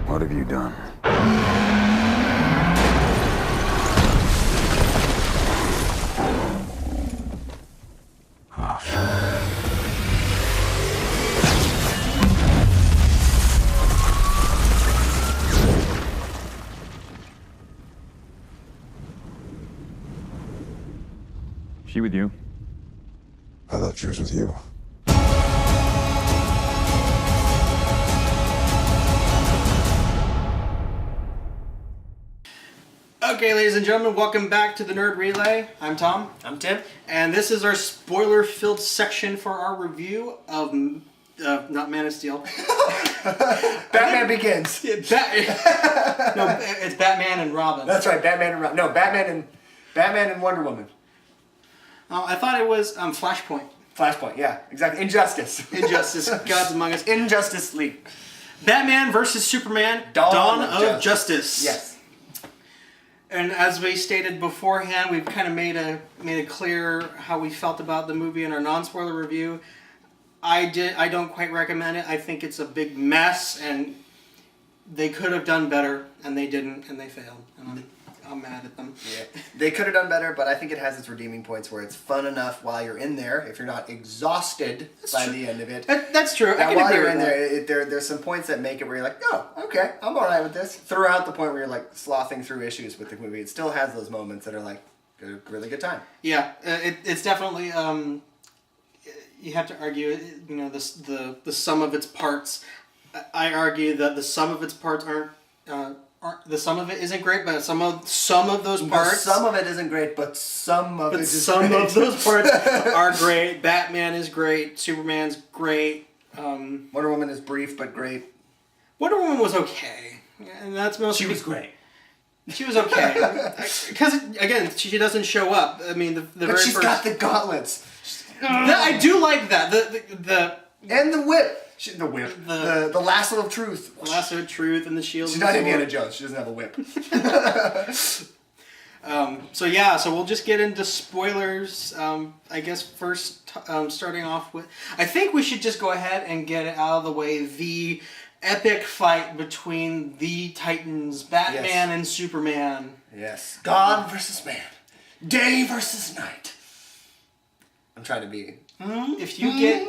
What have you done? She with you? I thought she was with you. Okay, ladies and gentlemen, welcome back to the Nerd Relay. I'm Tom. I'm Tim. And this is our spoiler-filled section for our review of, not Man of Steel. Batman Begins. No, it's Batman and Robin. That's right, Batman and no, Batman and Wonder Woman. Oh, I thought it was Flashpoint. Flashpoint, yeah, exactly. Injustice. Injustice, Gods Among Us. Injustice League. Batman versus Superman, Dawn of Justice. Yes. And as we stated beforehand, we've kind of made it clear how we felt about the movie in our non-spoiler review. I don't quite recommend it. I think it's a big mess, and they could have done better, and they didn't, and they failed. And I'm mad at them. Yeah. They could have done better, but I think it has its redeeming points where it's fun enough while you're in there, if you're not exhausted by the end of it. That's true. Now, while you're in there, there's some points that make it where you're like, oh, okay, I'm all right with this. Throughout the point where you're like slothing through issues with the movie, it still has those moments that are like a really good time. Yeah, it's definitely. You have to argue, the sum of its parts. I argue that the sum of its parts aren't the sum of it isn't great, but some of those parts. Some of it isn't great, but some of those parts are great. Batman is great. Superman's great. Wonder Woman is brief but great. Wonder Woman was okay, and that's mostly She was great. She was okay because again, she doesn't show up. I mean, but she's got the gauntlets. I do like that. And the whip. The whip. The lasso of truth. The lasso of truth and the shield. She's not Indiana Jones. She doesn't have a whip. So we'll just get into spoilers. I guess first, starting off with, I think we should just go ahead and get it out of the way. The epic fight between the Titans, Batman and Superman. Yes. God versus man. Day versus night. I'm trying to be. If you get.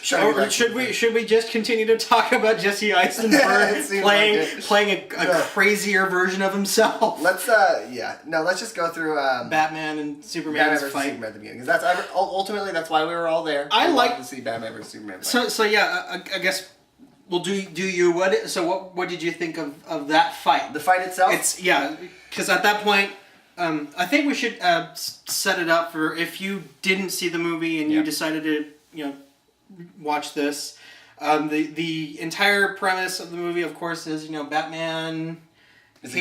Should we just continue to talk about Jesse Eisenberg playing a crazier version of himself? Let's just go through Batman and Superman's fight. Superman at the beginning, because that's ultimately that's why we were all there. I like to see Batman versus Superman fight. So I guess we'll do you what did you think of that fight? The fight itself? Because at that point. I think we should set it up for if you didn't see the movie and you decided to watch this. The entire premise of the movie, of course, is Batman. Is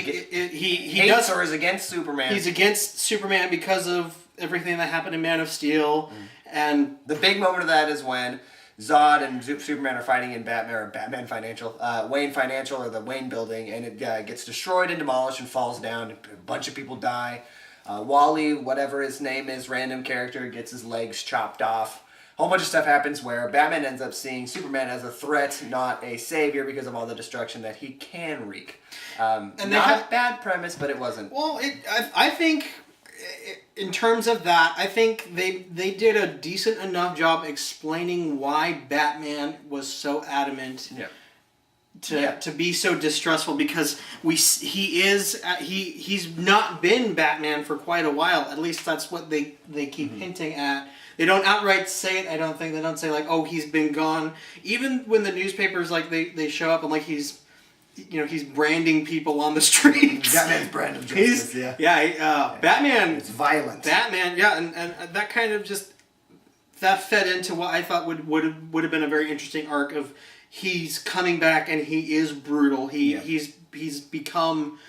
against Superman. He's against Superman because of everything that happened in Man of Steel, and the big moment of that is when Zod and Superman are fighting in Batman Financial, Wayne Financial, or the Wayne Building, and it gets destroyed and demolished and falls down. A bunch of people die. Wally, whatever his name is, random character, gets his legs chopped off. A whole bunch of stuff happens where Batman ends up seeing Superman as a threat, not a savior, because of all the destruction that he can wreak. And not a bad premise, but it wasn't. Well, I think. In terms of that, I think they did a decent enough job explaining why Batman was so adamant to be so distrustful, because he's not been Batman for quite a while. At least that's what they keep hinting at. They don't outright say it. I don't think they don't say like, oh, he's been gone. Even when the newspapers they show up and like he's branding people on the streets. Batman's brand of justice, Batman. It's violent. Batman, and that kind of just that fed into what I thought would have been a very interesting arc of he's coming back and he is brutal. He's become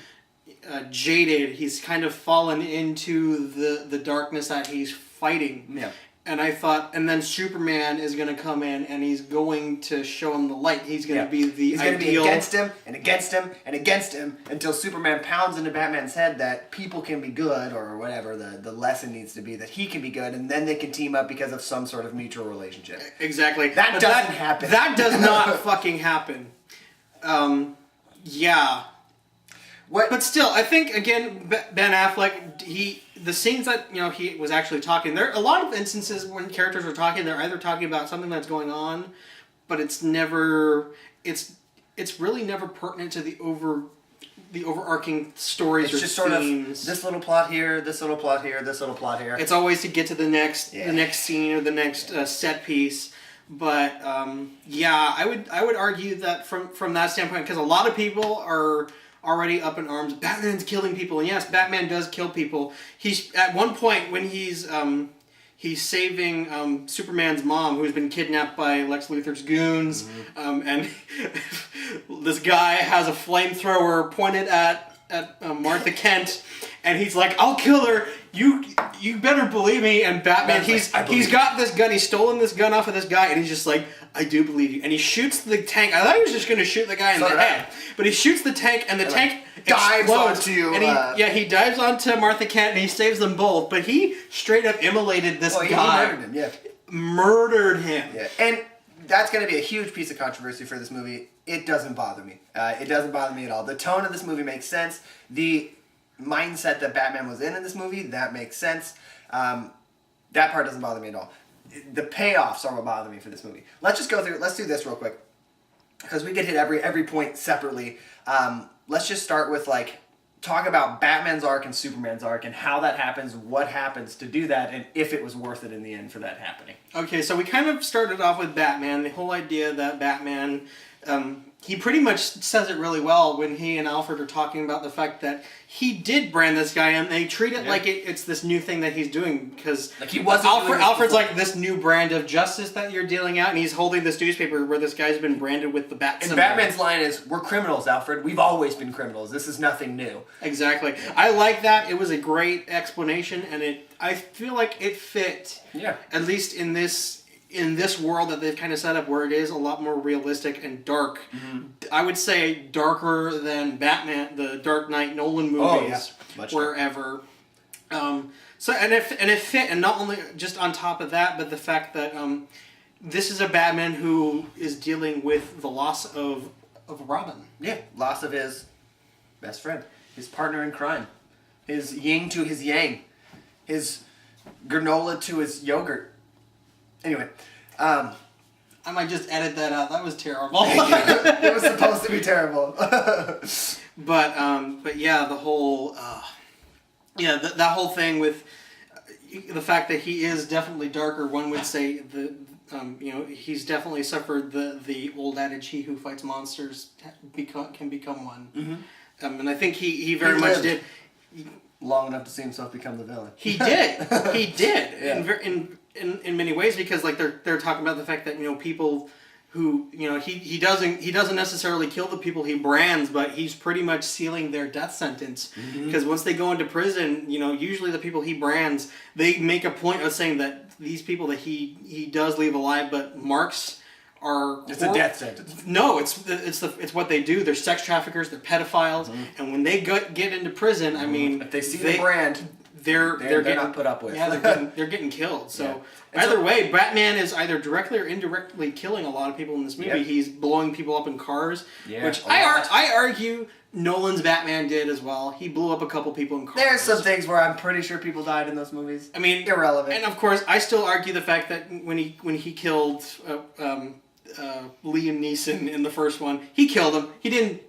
jaded. He's kind of fallen into the darkness that he's fighting. Yeah. And I thought, and then Superman is going to come in and he's going to show him the light. He's going to be the ideal. He's going to be against him and against him and against him until Superman pounds into Batman's head that people can be good, or whatever the lesson needs to be, that he can be good, and then they can team up because of some sort of mutual relationship. Exactly. That doesn't happen. That does not fucking happen. Yeah. What? But still, I think again, Ben Affleck, the scenes that he was actually talking. There are a lot of instances when characters are talking. They're either talking about something that's going on, but it's really never pertinent to the overarching stories It's or just sort of themes. this little plot here, this little plot here, this little plot here. It's always to get to the next Yeah. the next scene or the next set piece. But yeah, I would argue that from that standpoint, because a lot of people are already up in arms. Batman's killing people, and yes, Batman does kill people. He's at one point when he's saving Superman's mom, who's been kidnapped by Lex Luthor's goons, and this guy has a flamethrower pointed at Martha Kent, and he's like, "I'll kill her. You better believe me." And Batman, he's got this gun. He's stolen this gun off of this guy, and he's just like, "I do believe you." And he shoots the tank. I thought he was just going to shoot the guy in the head, but he shoots the tank, and the tank dives explodes. onto, And he dives onto Martha Kent, and he saves them both. But he straight up immolated this He guy. murdered him. Yeah. Murdered him. Yeah, and that's going to be a huge piece of controversy for this movie. It doesn't bother me. It doesn't bother me at all. The tone of this movie makes sense. The mindset that Batman was in this movie, that makes sense. That part doesn't bother me at all. The payoffs are what bother me for this movie. Let's just go through. Let's do this real quick, because we could hit every point separately. Let's just start with talk about Batman's arc and Superman's arc and how that happens, what happens to do that, and if it was worth it in the end for that happening. Okay, so we kind of started off with Batman. The whole idea that Batman, he pretty much says it really well when he and Alfred are talking about the fact that he did brand this guy, and they treat it like it's this new thing that he's doing, because he wasn't doing this Alfred's before. like this new brand of justice that you're dealing out, and he's holding this newspaper where this guy's been branded with the bat And symbol. Batman's line is, "We're criminals, Alfred. We've always been criminals. This is nothing new." Exactly. I like that. It was a great explanation, and I feel like it fit. Yeah. At least in this world that they've kind of set up, where it is a lot more realistic and dark. I would say darker than Batman, the Dark Knight Nolan movies, Oh, yeah. Much wherever. So and it fit, and not only just on top of that, but the fact that this is a Batman who is dealing with the loss of Robin. Yeah. Loss of his best friend, his partner in crime, his yin to his yang, his granola to his yogurt. Anyway, I might just edit that out. That was terrible. it was supposed to be terrible. But yeah, the whole that whole thing with the fact that he is definitely darker. One would say he's definitely suffered the old adage, "He who fights monsters can become one." And I think he very much lived did. long enough to see himself become the villain. He did. He did. Yeah. In many ways, because they're talking about the fact that people who he doesn't necessarily kill the people he brands, but he's pretty much sealing their death sentence, because once they go into prison, usually the people he brands, they make a point of saying that these people that he does leave alive but marks are It's a death sentence. No, it's what they do. They're sex traffickers, they're pedophiles, and when they get into prison, I mean, If they see the brand, they're they're not put up with. Yeah, they're getting killed. So Yeah. either way, Batman is either directly or indirectly killing a lot of people in this movie. Yep. He's blowing people up in cars, Yeah, which a lot. I argue Nolan's Batman did as well. He blew up a couple people in cars. There's some things where I'm pretty sure people died in those movies. I mean, irrelevant. And of course, I still argue the fact that when he killed Liam Neeson in the first one, he killed him. He didn't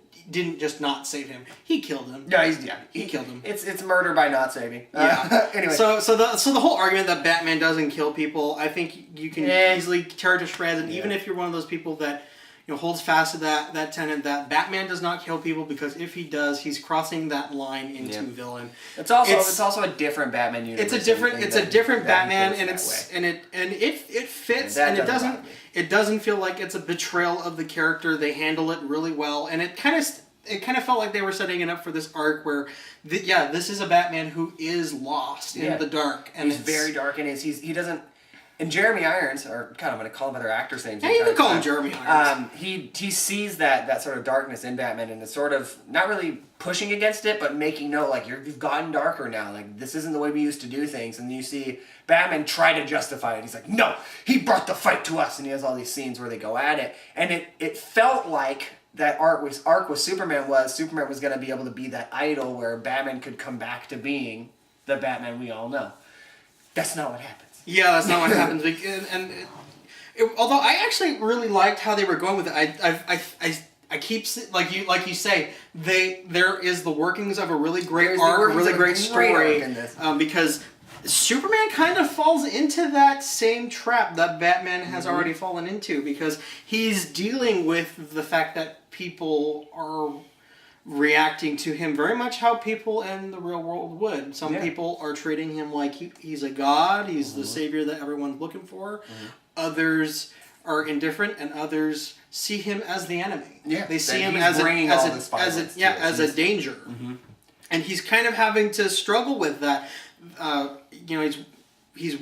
just not save him. He killed him. Yeah, he killed him. It's murder by not saving. Yeah. Anyway. So the whole argument that Batman doesn't kill people, I think you can easily tear it to shreds. And even if you're one of those people that holds fast to that tenet that Batman does not kill people, because if he does, he's crossing that line into villain. It's also a different Batman universe. It's a different Batman, and it fits, That and it doesn't bother me. it doesn't feel like it's a betrayal of the character. They handle it really well, and it kind of felt like they were setting it up for this arc where, this is a Batman who is lost in the dark, and he's very dark, and he doesn't. And Jeremy Irons, or God, I'm going to call him other actors' names. Yeah, you can call him Jeremy Irons. He sees that sort of darkness in Batman, and is sort of not really pushing against it, but making note, like, you've gotten darker now. Like, this isn't the way we used to do things. And you see Batman try to justify it. He's like, no, he brought the fight to us. And he has all these scenes where they go at it. And it felt like that arc with Superman was going to be able to be that idol where Batman could come back to being the Batman we all know. That's not what happens. Yeah, that's not what happens. Although I actually really liked how they were going with it. I keep like you say there is the workings of a really great arc, a really great story in this. Because Superman kind of falls into that same trap that Batman has already fallen into, because he's dealing with the fact that people are reacting to him very much how people in the real world would. Some people are treating him like he's a god, he's the savior that everyone's looking for. Others are indifferent, and others see him as the enemy. Yeah, they see him as a danger. And he's kind of having to struggle with that. He's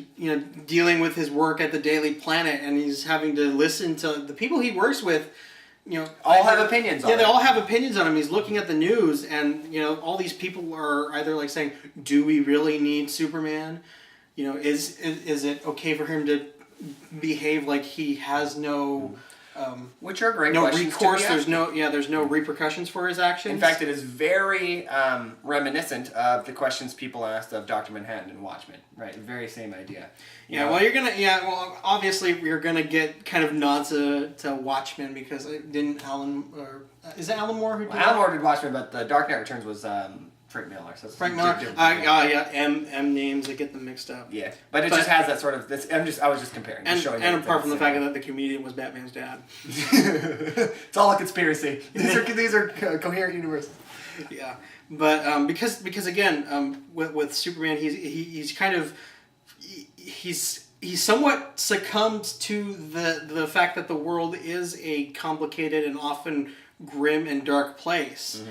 dealing with his work at the Daily Planet, and he's having to listen to the people he works with. All have opinions on him. Yeah, they all have opinions on him. He's looking at the news, and all these people are either like saying, "Do we really need Superman? Is it okay for him to behave like he has no which are great no questions recourse? to be asking. There's no repercussions for his actions." In fact, it is very reminiscent of the questions people asked of Dr. Manhattan in Watchmen. Right, very same idea. Obviously you're gonna get kind of nods to Watchmen, because didn't Alan, or is it Alan Moore who did Alan Moore did Watchmen, but the Dark Knight Returns was Frank Miller. So Frank Miller. M names, I get them mixed up. Yeah, but it just has that sort of this. I was just comparing, and showing. And apart from the fact that the comedian was Batman's dad. It's all a conspiracy. These are coherent universes. Yeah, but because again, with Superman, he's kind of he's somewhat succumbed to the fact that the world is a complicated and often grim and dark place.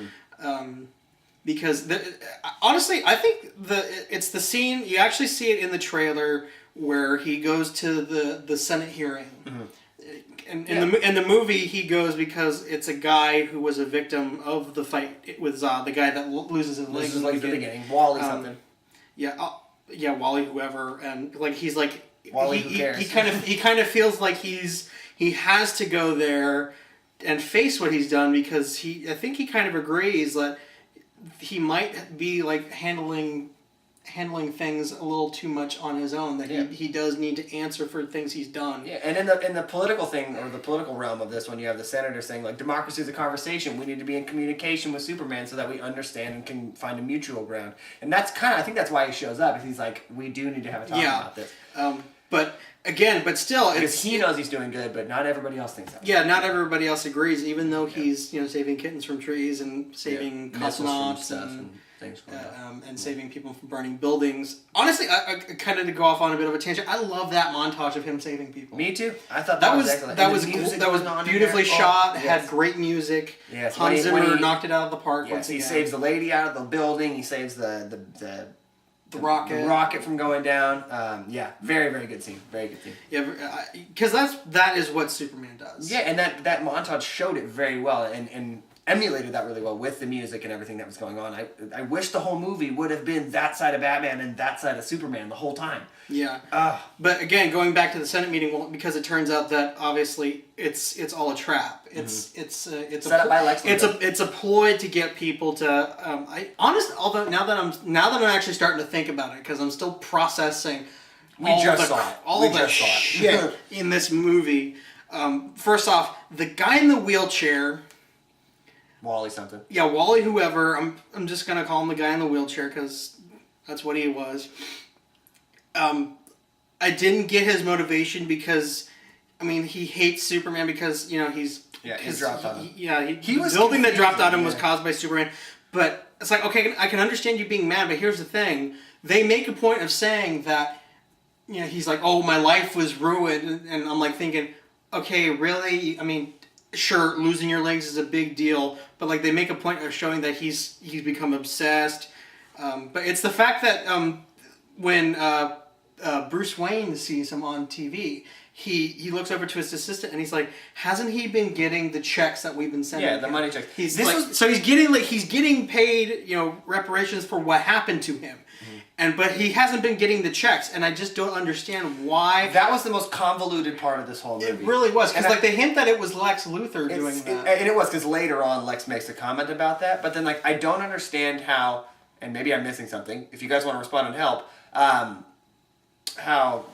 Because honestly, I think it's the scene, you actually see it in the trailer where he goes to the Senate hearing. In the movie, he goes because it's a guy who was a victim of the fight with Zod, the guy that loses his leg in the beginning. Wally something. Yeah, Wally whoever, and like he's like Wally who cares. He kind of feels like he has to go there and face what he's done, because I think he kind of agrees that he might be like handling things a little too much on his own, that he does need to answer for things he's done. Yeah, and in the political thing, or the political realm of this, when you have the senator saying like, democracy is a conversation, we need to be in communication with Superman so that we understand and can find a mutual ground. And that's I think that's why he shows up. He's like, we do need to have a talk about this. But still, because he knows he's doing good, but not everybody else thinks that. Yeah, not everybody else agrees, even though he's saving kittens from trees and saving cosmonauts and things and saving people from burning buildings. Honestly, I kind of to go off on a bit of a tangent, I love that montage of him saving people. Me too. I thought that was excellent. That was beautifully shot. Had great music. Yes. Hans Zimmer knocked it out of the park. Yes, he saves the lady out of the building. He saves the rocket from going down. Very, very good scene. Very good scene. Yeah, because that is what Superman does. Yeah, and that montage showed it very well and emulated that really well with the music and everything that was going on. I wish the whole movie would have been that side of Batman and that side of Superman the whole time. Yeah. But again, going back to the Senate meeting, because it turns out that obviously it's all a trap. It's set up by Lex Luthor. It's a ploy to get people to. Although now that I'm actually starting to think about it, because I'm still processing. We just saw it. Shit in this movie. First off, the guy in the wheelchair. Wally something. Yeah, Wally whoever. I'm just gonna call him the guy in the wheelchair because that's what he was. I didn't get his motivation because, he hates Superman because he dropped on him. The building that dropped on him was caused by Superman. But it's like, okay, I can understand you being mad, but here's the thing: they make a point of saying that, he's like, oh, my life was ruined, and I'm like thinking, okay, really? Sure, losing your legs is a big deal, but like they make a point of showing that he's become obsessed. But it's the fact that when Bruce Wayne sees him on TV, he looks over to his assistant and he's like, hasn't he been getting the checks that we've been sending? Yeah, the him? money checks. He's This like, was- so he's getting paid, reparations for what happened to him, but he hasn't been getting the checks, and I just don't understand why. That was the most convoluted part of this whole movie. It really was, because And like they hint that it was Lex Luthor It's- doing that. and it was, because later on Lex makes a comment about that, but then like I don't understand how, and maybe I'm missing something, if you guys want to respond and help, how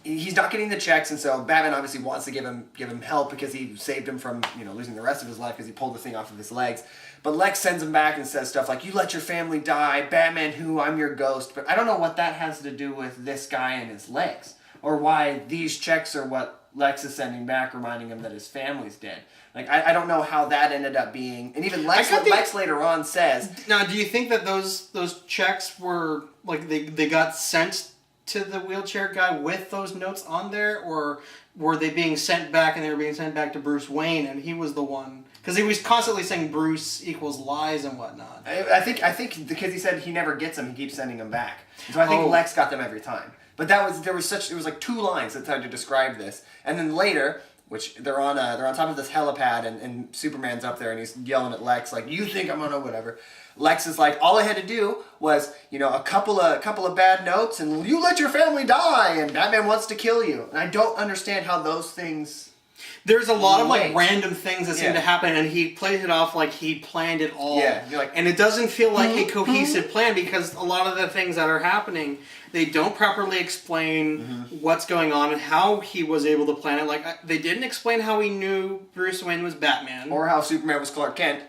he's not getting the checks, and so Batman obviously wants to give him help because he saved him from losing the rest of his life because he pulled the thing off of his legs. But Lex sends him back and says stuff like, "You let your family die, Batman who? I'm your ghost." But I don't know what that has to do with this guy and his legs, or why these checks are what Lex is sending back, reminding him that his family's dead. Like I don't know how that ended up being, and even Lex later on says, Now, do you think that those checks were like they got sent to the wheelchair guy with those notes on there, or were they being sent back and they were being sent back to Bruce Wayne and he was the one? Because he was constantly saying Bruce equals lies and whatnot. I think because he said he never gets them, he keeps sending them back. And so I think Oh. Lex got them every time. But it was like 2 lines that tried to describe this, and then later, which they're on top of this helipad, and Superman's up there and he's yelling at Lex like, "You think I'm gonna whatever." Lex is like, "All I had to do was a couple of bad notes, and you let your family die, and Batman wants to kill you." And I don't understand how those things. There's a lot of like Wait. random things that seem to happen, and he plays it off like he planned it all. Yeah, you're like- and it doesn't feel like a cohesive plan, because a lot of the things that are happening, they don't properly explain what's going on and how he was able to plan it. Like they didn't explain how he knew Bruce Wayne was Batman. Or how Superman was Clark Kent.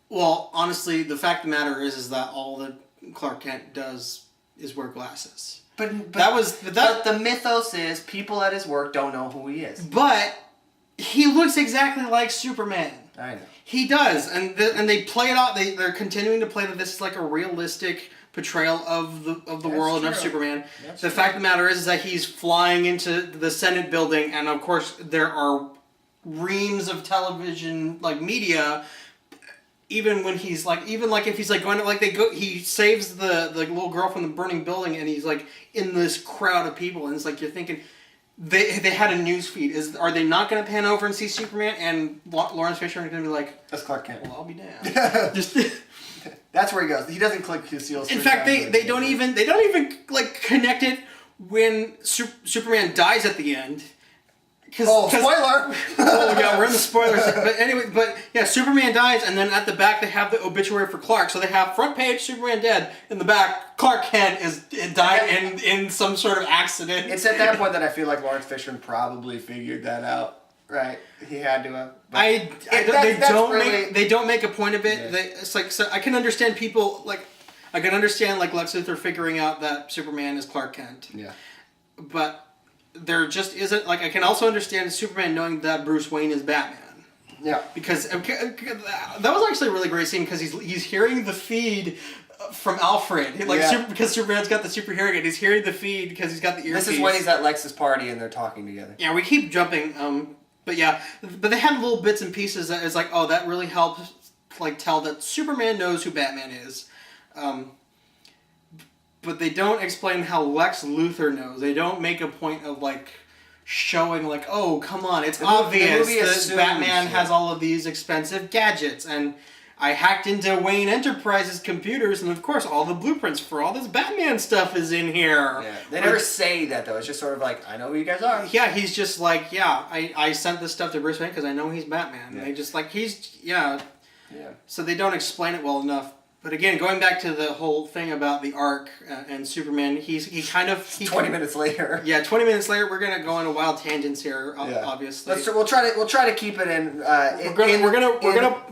Well, honestly, the fact of the matter is that all that Clark Kent does is wear glasses. But But the mythos is people at his work don't know who he is. But he looks exactly like Superman. I know. He does, and they play it out. They're continuing to play that this is like a realistic portrayal of the world and of true. Superman. That's The true. fact of the matter is that he's flying into the Senate building, and of course there are reams of television like media. Even when he's like, if he's like going to he saves the little girl from the burning building, and he's like in this crowd of people, and it's like you're thinking. They had a news feed. Are they not going to pan over and see Superman? And Lawrence Fishburne is going to be like, That's Clark Kent. "Well, I'll be damned." Just That's where he goes. He doesn't click his heels. in fact, they don't even like connect it when Superman dies at the end. Oh, spoiler! Oh yeah, we're in the spoilers. But anyway, Superman dies, and then at the back they have the obituary for Clark. So they have front page Superman dead. In the back, Clark Kent died in some sort of accident. It's at that point that I feel like Lawrence Fishburne probably figured that out. Right? He had to have. But They don't make a point of it. Yeah. It's like, so I can understand people like I can understand like Lex Luthor figuring out that Superman is Clark Kent. Yeah. But there just isn't like I can also understand Superman knowing that Bruce Wayne is Batman. Yeah. Because that was actually a really great scene because he's hearing the feed from Alfred. Because Superman's got the super hearing and he's hearing the feed because he's got the earpiece. This is when he's at Lex's party and they're talking together. Yeah, we keep jumping. But they had little bits and pieces that is like, oh, that really helps like tell that Superman knows who Batman is. But they don't explain how Lex Luthor knows. They don't make a point of like showing like, oh, come on, it's obvious movie that assumes, Batman has all of these expensive gadgets, and I hacked into Wayne Enterprises computers, and of course all the blueprints for all this Batman stuff is in here. Yeah. They never say that though. It's just sort of like, I know who you guys are. Yeah, he's just like, I sent this stuff to Bruce Wayne because I know he's Batman. Yeah. They just like, Yeah. So they don't explain it well enough. But again, going back to the whole thing about the arc and Superman, he 20 minutes later. Yeah, 20 minutes later, we're gonna go into wild tangents here. Yeah. Obviously, We'll try to keep it in. we're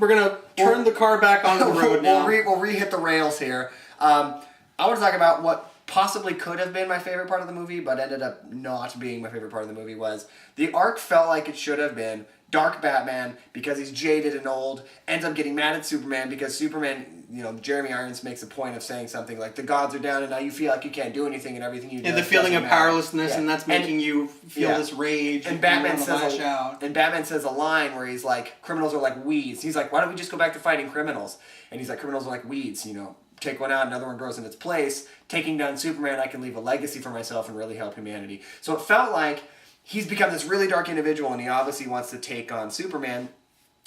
gonna turn the car back on the road now. We'll re-hit the rails here. I want to talk about what possibly could have been my favorite part of the movie, but ended up not being my favorite part of the movie. Was the arc felt like it should have been dark Batman because he's jaded and old, ends up getting mad at Superman because Superman, Jeremy Irons makes a point of saying something like, the gods are down and now you feel like you can't do anything and everything you do. And the feeling of powerlessness, and that's making you feel yeah. this rage. And you Batman wanna lash out. says a line where he's like, criminals are like weeds. He's like, why don't we just go back to fighting criminals? And he's like, criminals are like weeds, take one out, another one grows in its place. Taking down Superman, I can leave a legacy for myself and really help humanity. So it felt like he's become this really dark individual, and he obviously wants to take on Superman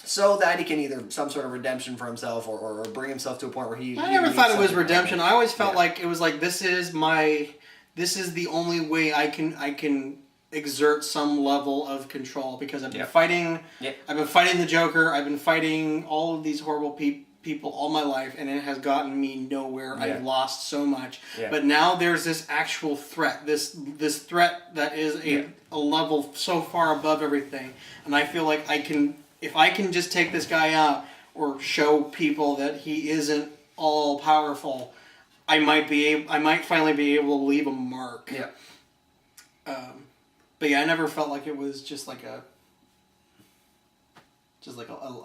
so that he can either some sort of redemption for himself or bring himself to a point where he. I never thought it was something redemption. happen. I always felt Yeah. like it was like this is the only way I can exert some level of control because I've been Yeah. fighting. Yeah. I've been fighting the Joker. I've been fighting all of these horrible people all my life, and it has gotten me nowhere. Yeah. I've lost so much. Yeah. But now there's this actual threat. This threat that is a level so far above everything, and I feel like if I can just take this guy out or show people that he isn't all powerful, I might finally be able to leave a mark. Yeah. But yeah, I never felt like it was just like a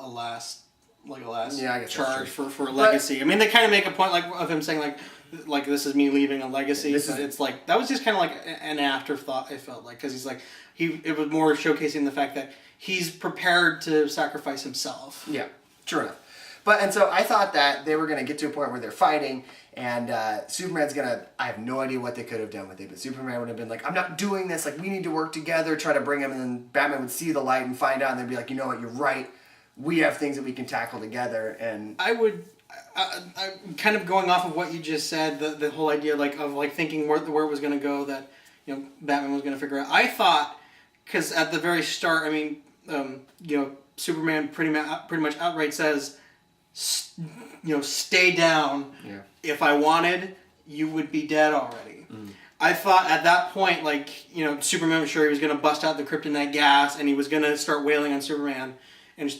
last Yeah, I guess that's charge true. for a legacy. I mean, they kind of make a point of him saying like this is me leaving a legacy. This But is- it's like that was just kind of like an afterthought. It felt like because he's like it was more showcasing the fact that he's prepared to sacrifice himself. Yeah, true enough. And so I thought that they were going to get to a point where they're fighting, and Superman's going to, I have no idea what they could have done with it, but Superman would have been like, I'm not doing this, like, we need to work together, try to bring him, and then Batman would see the light and find out, and they'd be like, you know what, you're right, we have things that we can tackle together, and... I kind of going off of what you just said, the whole idea of thinking where it was going to go, that Batman was going to figure out. I thought, because at the very start, I mean, Superman pretty much outright says, stay down. Yeah. If I wanted, you would be dead already. I thought at that point, Superman was sure he was going to bust out the kryptonite gas and he was going to start wailing on Superman. And,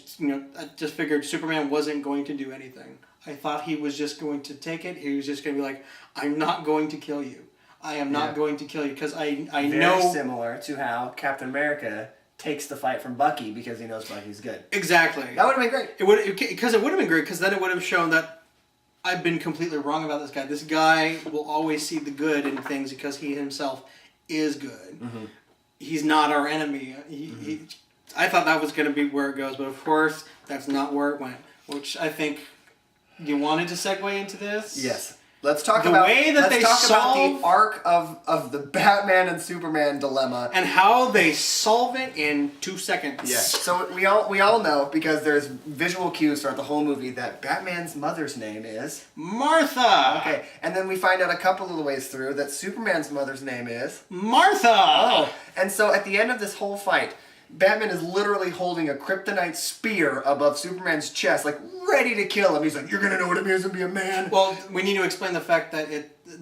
I just figured Superman wasn't going to do anything. I thought he was just going to take it. He was just going to be like, I'm not going to kill you. I am not going to kill you because I Very know... similar to how Captain America takes the fight from Bucky because he knows Bucky's good. Exactly. That would have been great. It would have been great because then it would have shown that I've been completely wrong about this guy. This guy will always see the good in things because he himself is good. Mm-hmm. He's not our enemy. I thought that was going to be where it goes, but of course that's not where it went. Which I think you wanted to segue into this. Yes. Let's talk The about way that they about solve- the arc of the Batman and Superman dilemma. And how they solve it in 2 seconds. Yes. So we all know because there's visual cues throughout the whole movie that Batman's mother's name is Martha. okay, and then we find out a couple of the ways through that Superman's mother's name is Martha. and so at the end of this whole fight, Batman is literally holding a kryptonite spear above Superman's chest, like ready to kill him. He's like, "You're gonna know what it means to be a man." Well, we need to explain the fact that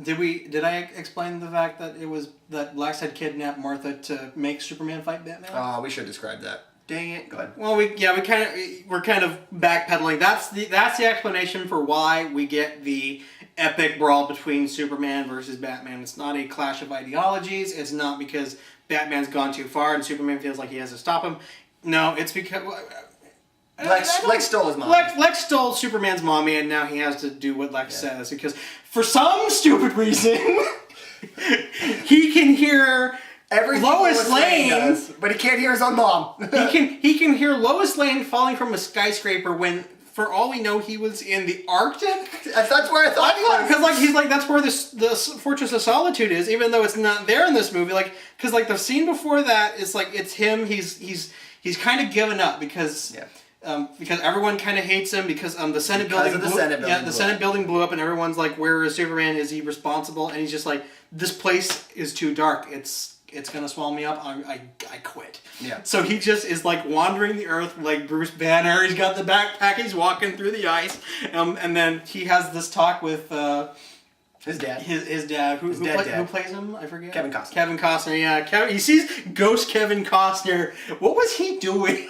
Did I explain the fact that it was that Lex had kidnapped Martha to make Superman fight Batman? We should describe that. Dang it. Go ahead. Well, we're kind of backpedaling. That's the explanation for why we get the epic brawl between Superman versus Batman. It's not a clash of ideologies. It's not because Batman's gone too far and Superman feels like he has to stop him. No, it's because Lex stole his mom. Lex stole Superman's mommy, and now he has to do what Lex says because for some stupid reason he can hear Everything Lois Lane does, but he can't hear his own mom. he can hear Lois Lane falling from a skyscraper when, for all we know, he was in the Arctic. That's where I thought he was. Because that's where the Fortress of Solitude is, even though it's not there in this movie. Because the scene before that is it's him. He's kind of given up because everyone kind of hates him because the Senate building the Senate building blew up and everyone's like, where is Superman? Is he responsible? And he's just like, this place is too dark. It's gonna swallow me up. I quit. Yeah. So he just is wandering the earth like Bruce Banner. He's got the backpack. He's walking through the ice, and then he has this talk with his dad. His dad. Who dad. plays him? I forget. Kevin Costner. Kevin Costner. Yeah. He sees Ghost Kevin Costner. What was he doing?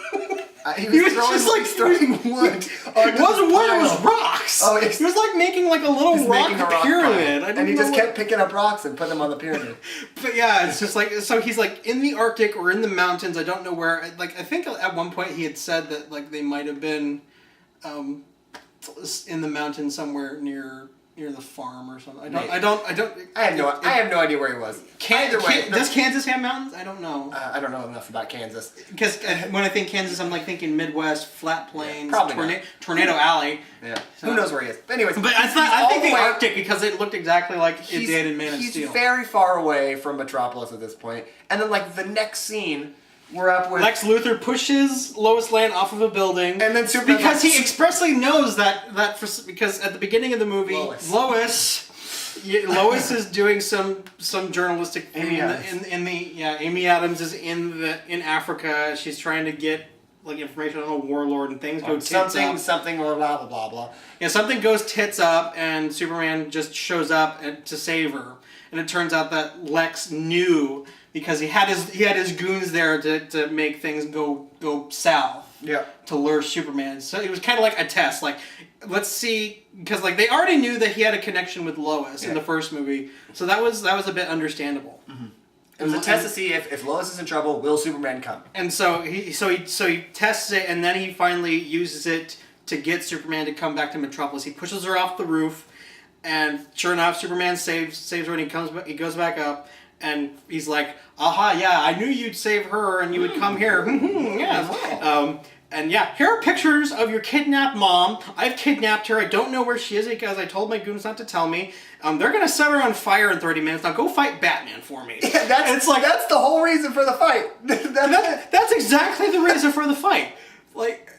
He was throwing wood. It wasn't wood. It was rocks. Oh, he was making a little rock pyramid. And he just kept picking up rocks and putting them on the pyramid. But yeah, it's just so he's in the Arctic or in the mountains. I don't know where. I think at one point he had said that they might have been in the mountains somewhere near near the farm or something. Maybe. I have no idea where he was. Either way, does Kansas have mountains? I don't know. I don't know enough about Kansas. Because when I think Kansas, I'm like thinking Midwest, flat plains, probably Tornado Alley. Yeah. So- Who knows where he is? But anyways, But it's not, I all think the way- Arctic because it looked exactly like it did in Man of he's Steel. very far away from Metropolis at this point. And then, like, the next scene, we're up with... Lex Luthor pushes Lois Lane off of a building, And then Superman... because he expressly knows because at the beginning of the movie, Lois is doing some journalistic thing Amy Adams. Amy Adams is in Africa. She's trying to get like information on a warlord and things go tits up. something or blah blah blah blah. Yeah, something goes tits up, and Superman just shows up to save her. And it turns out that Lex knew because he had his goons there to make things go south. Yeah. To lure Superman. So it was kind of like a test. Like, let's see, because like they already knew that he had a connection with Lois in the first movie, so that was a bit understandable. Mm-hmm. It was a test to see if Lois is in trouble, will Superman come? And so he tests it, and then he finally uses it to get Superman to come back to Metropolis. He pushes her off the roof, and sure enough, Superman saves her, and he goes back up, and he's like, "Aha, yeah, I knew you'd save her, and you would come here." Yeah. And yeah, here are pictures of your kidnapped mom. I've kidnapped her. I don't know where she is because I told my goons not to tell me. They're gonna set her on fire in 30 minutes. Now go fight Batman for me. Yeah, that's the whole reason for the fight. That's exactly the reason for the fight. Like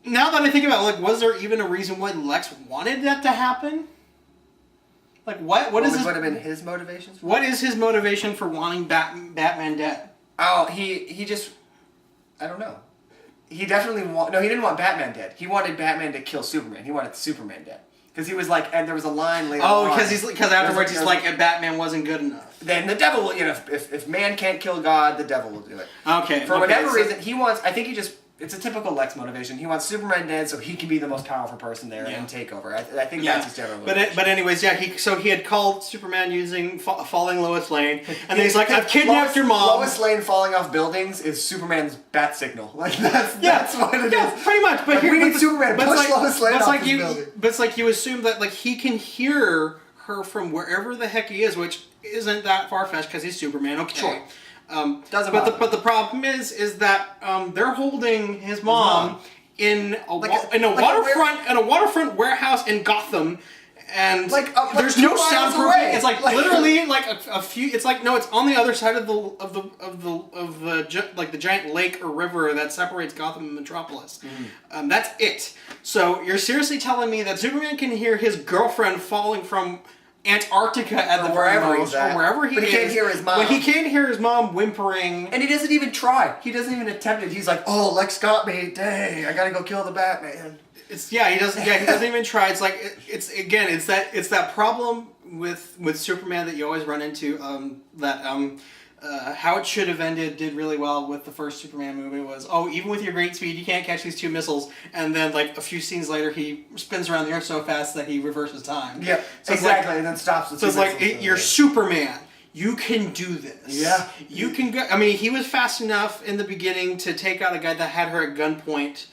now that I think about it, like, was there even a reason why Lex wanted that to happen? Like what would have been his motivations? What is his motivation for wanting Batman dead? Oh, he just, I don't know. He definitely he didn't want Batman dead. He wanted Batman to kill Superman. He wanted Superman dead. Because he was like, and there was a line later on. Oh, because afterwards he's like, Batman wasn't good enough. Then the devil will, if man can't kill God, the devil will do it. Okay. For whatever reason, it's a typical Lex motivation. He wants Superman dead so he can be the most powerful person there and take over. I think that's his general motivation. But anyways, yeah, he had called Superman using falling Lois Lane, and then he's like, I've kidnapped your mom. Lois Lane falling off buildings is Superman's bat signal. Like, that's what it is. Yeah, pretty much. But we need Superman to push Lois Lane off this building. But it's like you assume that like he can hear her from wherever the heck he is, which isn't that far-fetched because he's Superman. Okay. Sure. But the problem is that they're holding his mom in a waterfront warehouse in Gotham, and there's no soundproofing. It's like literally like a few. It's like no, it's on the other side of the giant lake or river that separates Gotham and Metropolis. Mm-hmm. That's it. So you're seriously telling me that Superman can hear his girlfriend falling from Antarctica at the wherever most, he's at. or wherever he is. But he can't hear his mom. But he can't hear his mom whimpering. And he doesn't even try. He doesn't even attempt it. He's like, "Oh, Lex got me. Dang, I gotta go kill the Batman." He doesn't even try. It's like it's that problem with Superman that you always run into. How it should have ended did really well with the first Superman movie was, even with your great speed, you can't catch these two missiles. And then, like, a few scenes later, he spins around the earth so fast that he reverses time. Yep, so exactly, and then stops with so it's like, you're Superman. You can do this. Yeah. You can go... I mean, he was fast enough in the beginning to take out a guy that had her at gunpoint.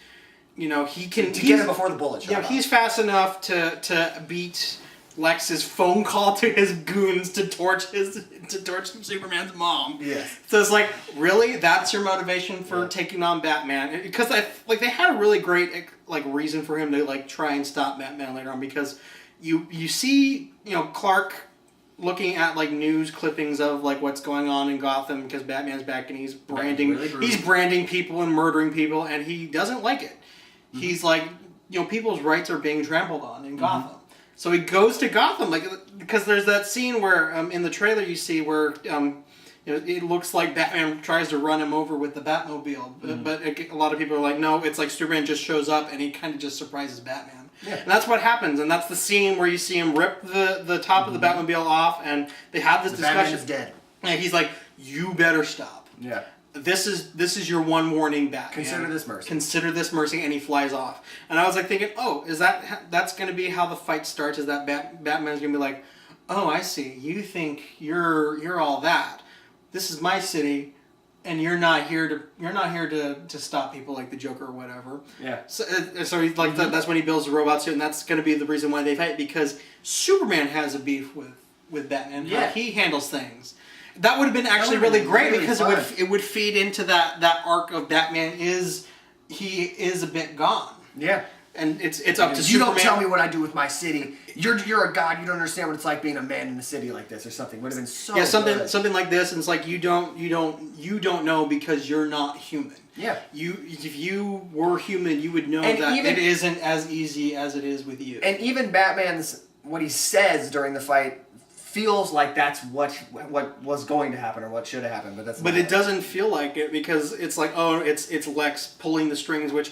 You know, he can... To get him before the bullet shot. Yeah, he's fast enough to beat Lex's phone call to his goons to torch Superman's mom. Yes. So it's like, really, that's your motivation for taking on Batman? Because they had a really great reason for him to try and stop Batman later on, because you see Clark looking at news clippings of what's going on in Gotham because Batman's back and he's branding people and murdering people, and he doesn't like it. Mm-hmm. He's like, people's rights are being trampled on in Gotham. So he goes to Gotham, because there's that scene where in the trailer you see where it looks like Batman tries to run him over with the Batmobile, but a lot of people are like, no, it's like Superman just shows up and he kind of just surprises Batman. Yeah. And that's what happens, and that's the scene where you see him rip the top of the Batmobile off, and they have this discussion. Batman is dead. And he's like, you better stop. Yeah. This is your one warning, Batman. Consider this mercy. Consider this mercy, and he flies off. And I was thinking, that's going to be how the fight starts? Is that Batman's going to be like, oh, I see. You think you're all that. This is my city, and you're not here to stop people like the Joker or whatever. Yeah. So he's like that's when he builds the robot suit, and that's going to be the reason why they fight, because Superman has a beef with Batman. Yeah. How he handles things. That would have been actually would've really been great really because fun. it would feed into that arc of Batman is a bit gone. Yeah. And it's up to You Superman. don't tell me what I do with my city. You're a god. You don't understand what it's like being a man in a city like this or something. Would have been so good. something like this, and it's like you don't know because you're not human. Yeah. If you were human, you would know And that even- it isn't as easy as it is with you. And even Batman's what he says during the fight feels like that's what was going to happen or what should have happened, but that's. But not it doesn't feel like it because it's like, oh, it's Lex pulling the strings, which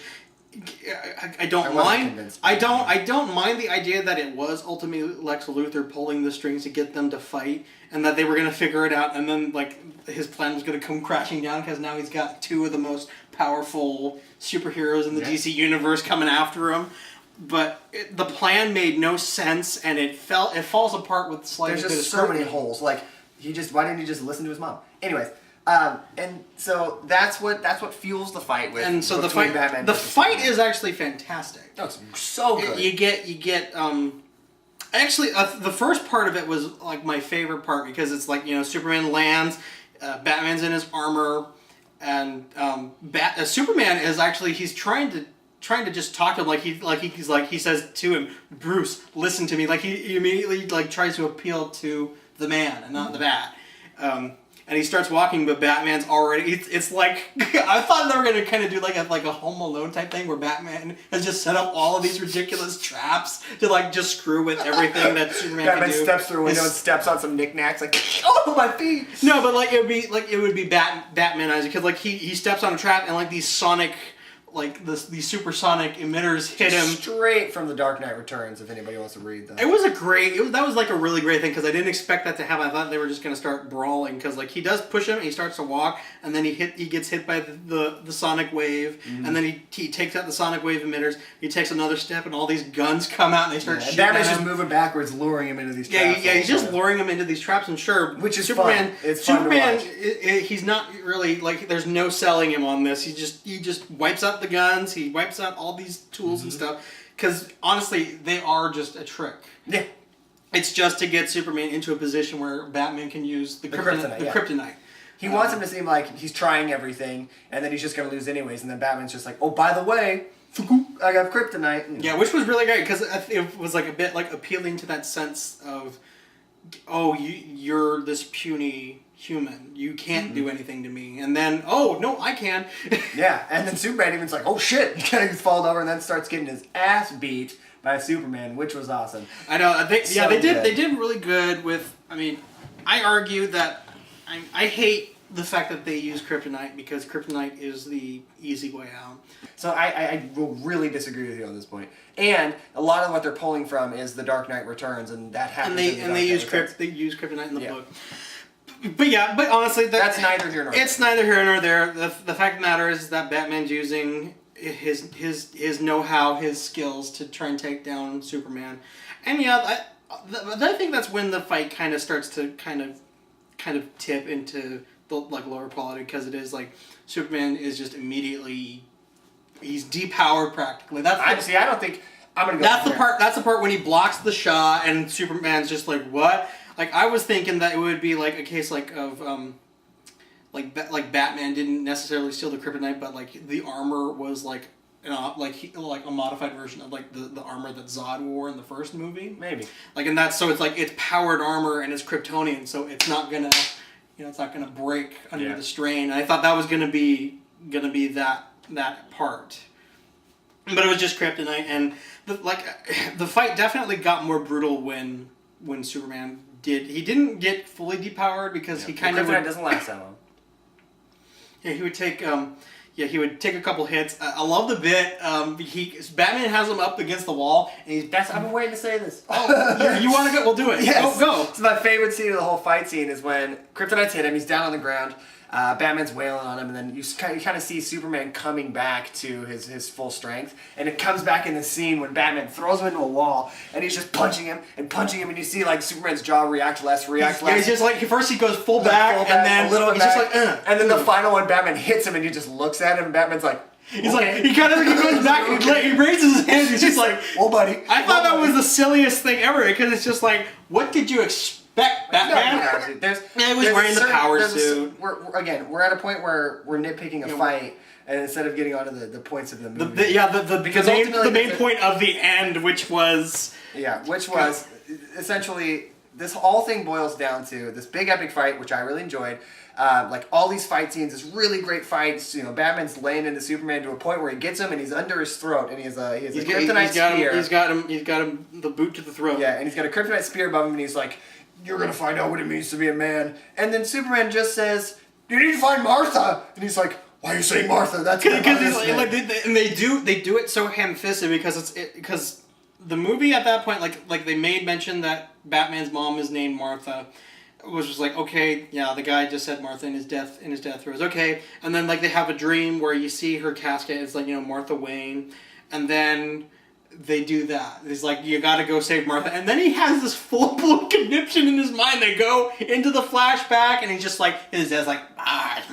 I don't wasn't mind. convinced. I don't mind the idea that it was ultimately Lex Luthor pulling the strings to get them to fight, and that they were gonna figure it out, and then like his plan was gonna come crashing down because now he's got two of the most powerful superheroes in the DC universe coming after him. But the plan made no sense, and it falls apart with slightly. There's just so many holes. Like why didn't he just listen to his mom? Anyways, and so that's what fuels the fight with. And so the between fight, Batman the versus fight Superman. is actually fantastic. No, it's so good. You get actually the first part of it was like my favorite part because it's like, you know, Superman lands, Batman's in his armor, and Superman is actually he's trying to just talk to him he says to him, Bruce, listen to me, like he immediately like tries to appeal to the man and not the bat. And he starts walking, but Batman's already. It's like I thought they were gonna kind of do like a Home Alone type thing where Batman has just set up all of these ridiculous traps to like just screw with everything that Superman Batman can do. steps through a window and steps on some knickknacks like, oh my feet. No, but like it would be Batman because like he steps on a trap and like these sonic these supersonic emitters hit him. Straight from The Dark Knight Returns, if anybody wants to read that. It was that was like a really great thing because I didn't expect that to happen. I thought they were just going to start brawling because like he does push him and he starts to walk and then he gets hit by the sonic wave and then he takes out the sonic wave emitters. He takes another step and all these guns come out and they start shooting Batman's at just him. moving backwards, luring him into these Yeah, traps. he's just luring him into these traps, and sure, Which is Superman. fun. It's fun to Superman, watch. he's not really like. There's no selling him on this. He just wipes out the guns. He wipes out all these tools and stuff. Because honestly, they are just a trick. Yeah. It's just to get Superman into a position where Batman can use the kryptonite. The yeah. kryptonite. He wants him to seem like he's trying everything, and then he's just going to lose anyways, and then Batman's just like, oh, by the way, I got kryptonite. And Yeah, which was really great because it was like a bit like appealing to that sense of, oh, you're this puny human. You can't do anything to me. And then, oh, no, I can. Yeah, and then Superman even's like, oh shit, he kind of falls over and then starts getting his ass beat by Superman, which was awesome. I know. They So did. good. They did really good with. I mean, I argue that I hate the fact that they use kryptonite because kryptonite is the easy way out. So I will really disagree with you on this point. And a lot of what they're pulling from is The Dark Knight Returns, and that happens. And they use kryptonite in the Yeah. book. But honestly, That's neither here nor there. It's neither here nor there. The fact of the matter is that Batman's using his know-how, his skills to try and take down Superman, and I think that's when the fight kind of starts to kind of tip into the like lower quality because it is like Superman is just immediately he's depowered practically. I don't think I'm gonna go. That's the there. part. That's the part when he blocks the shot and Superman's just like, "What?" Like I was thinking that it would be like a case like of like Batman didn't necessarily steal the kryptonite, but like the armor was like like a modified version of like the armor that Zod wore in the first movie. Maybe. Like and that's so it's like it's powered armor and it's Kryptonian, so it's not gonna it's not gonna break under the strain. And I thought that was gonna be that part. But it was just kryptonite, and the fight definitely got more brutal when Superman did. He didn't get fully depowered because he kind of kryptonite doesn't last that long. Yeah, he would take he would take a couple hits. I love the bit. Batman has him up against the wall, and he's. I've been waiting to say this. Oh, you want to go? We'll do it. Yes. Go. So my favorite scene of the whole fight scene is when kryptonite's hit him. He's down on the ground. Batman's wailing on him, and then you kind of see Superman coming back to his full strength, and it comes back in the scene when Batman throws him into a wall, and he's just punching him, and you see like Superman's jaw react less. Yeah, he's just like, first he goes full back, and then a little he's back, just like, and then the final one, Batman hits him, and he just looks at him, and Batman's like, he's like, he goes back, he raises his hands, he's just like, well, buddy. I thought that was the silliest thing ever, because it's just like, what did you expect, Batman? He was wearing the power suit. We're at a point where we're nitpicking a fight, and instead of getting onto the points of the movie. The main point of the end, which was essentially, this whole thing boils down to this big epic fight, which I really enjoyed. Like all these fight scenes, this really great fights. You know, Batman's laying into Superman to a point where he gets him and he's under his throat, and he has a kryptonite spear. He's got him the boot to the throat. Yeah, and he's got a kryptonite spear above him, and he's like, "You're gonna find out what it means to be a man." And then Superman just says, "You need to find Martha," and he's like, "Why are you saying Martha? That's because they do it so ham-fisted because the movie at that point like they made mention that Batman's mom is named Martha. Was just like, okay, yeah, the guy just said Martha in his death throes. Okay, and then like they have a dream where you see her casket. It's like, you know, Martha Wayne, and then they do that. He's like, you got to go save Martha, and then he has this full-blown conniption in his mind. They go into the flashback, and he's just like, his dad's like,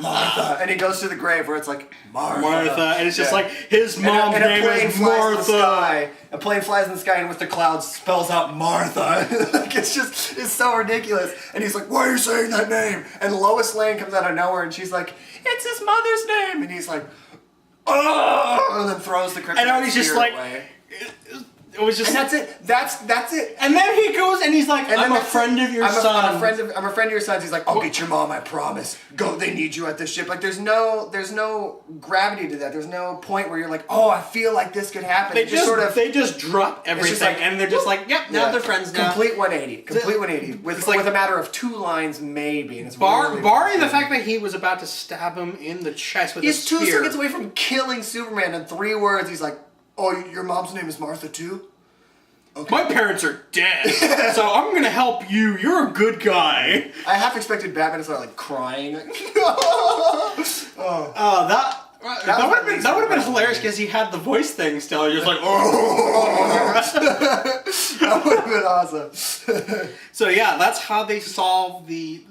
Martha, and he goes to the grave where it's like Martha, and it's just like his mom's name is Martha. A plane flies in the sky, and with the clouds spells out Martha. Like it's so ridiculous. And he's like, "Why are you saying that name?" And Lois Lane comes out of nowhere, and she's like, "It's his mother's name." And he's like, "Oh!" And then throws the kryptonite spear away. It was just, and that's it. That's it. And then he goes and he's like, "I'm a friend of your son. I'm a friend of your son's." He's like, "I'll get your mom. I promise. Go. They need you at this ship." Like there's no gravity to that. There's no point where you're like, "Oh, I feel like this could happen." They just drop everything, and they're just like, "Yep, now they're friends now." Complete 180 with a matter of 2 lines maybe. And it's barring the fact that he was about to stab him in the chest with a spear. He's 2 seconds away from killing Superman in 3 words. He's like, "Oh, your mom's name is Martha too? Okay. My parents are dead, so I'm gonna help you. You're a good guy." I half expected Batman to start like crying. That would have been hilarious because he had the voice thing still. You're just like, oh. That would have been awesome. So yeah, that's how they solve the